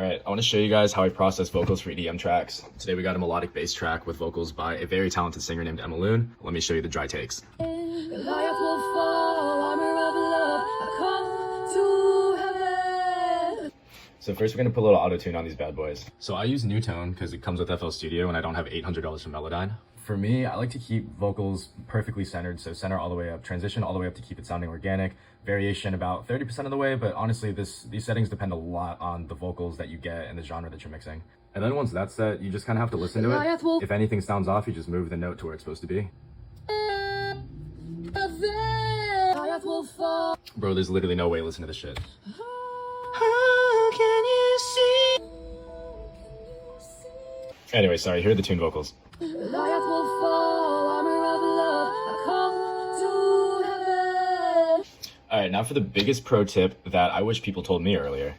Alright, I want to show you guys how I process vocals for EDM tracks. Today we got a melodic bass track with vocals by a very talented singer named Emma Loon. Let me show you the dry takes. So first we're going to put a little auto-tune on these bad boys. So I use New Tone because it comes with FL Studio and I don't have $800 from Melodyne. For me, I like to keep vocals perfectly centered, so center all the way up, transition all the way up to keep it sounding organic, variation about 30% of the way, but honestly these settings depend a lot on the vocals that you get and the genre that you're mixing. And then once that's set, you just kind of have to listen to it. If anything sounds off, you just move the note to where it's supposed to be. Bro, there's literally no way to listen to this shit. How can you see? Anyway, sorry, here are the tune vocals. Alright, now for the biggest pro tip that I wish people told me earlier.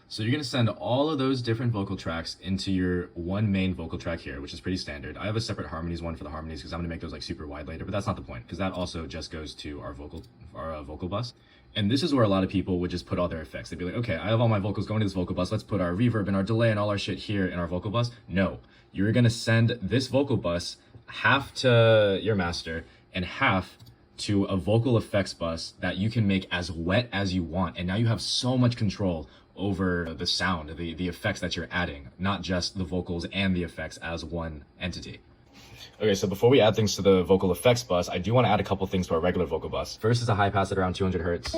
So you're going to send all of those different vocal tracks into your one main vocal track here, which is pretty standard. I have a separate harmonies one for the harmonies because I'm going to make those like super wide later, but that's not the point because that also just goes to our vocal bus. And this is where a lot of people would just put all their effects. They'd be like, okay, I have all my vocals going to this vocal bus. Let's put our reverb and our delay and all our shit here in our vocal bus. No, you're going to send this vocal bus half to your master and half to a vocal effects bus that you can make as wet as you want. And now you have so much control over the sound, the effects that you're adding, not just the vocals and the effects as one entity. Okay, so before we add things to the vocal effects bus, I do want to add a couple things to our regular vocal bus. First is a high pass at around 200 hertz.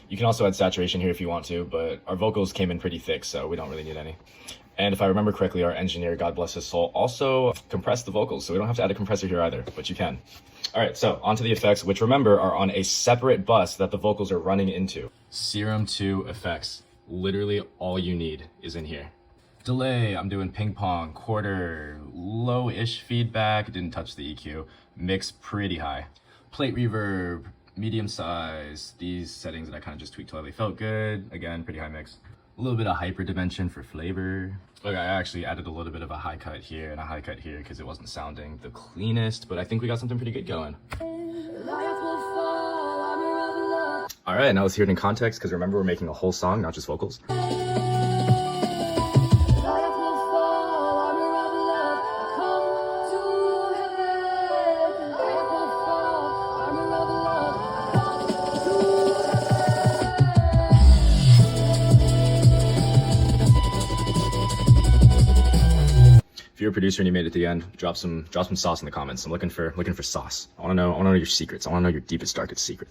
You can also add saturation here if you want to, but our vocals came in pretty thick, so we don't really need any. And if I remember correctly, our engineer, God bless his soul, also compressed the vocals, so we don't have to add a compressor here either, but you can. All right, so onto the effects, which remember are on a separate bus that the vocals are running into. Serum 2 effects. Literally all you need is in here. Delay, I'm doing ping pong, quarter, low-ish feedback, didn't touch the EQ. Mix pretty high. Plate reverb, medium size. These settings that I kind of just tweaked till they felt good. Again, pretty high mix. A little bit of hyper dimension for flavor. Okay, I actually added a little bit of a high cut here and a high cut here because it wasn't sounding the cleanest, but I think we got something pretty good going. All right, now let's hear it in context because remember we're making a whole song, not just vocals. If you're a producer and you made it to the end, drop some sauce in the comments. I'm looking for sauce. I want to know your secrets. I want to know your deepest, darkest secrets.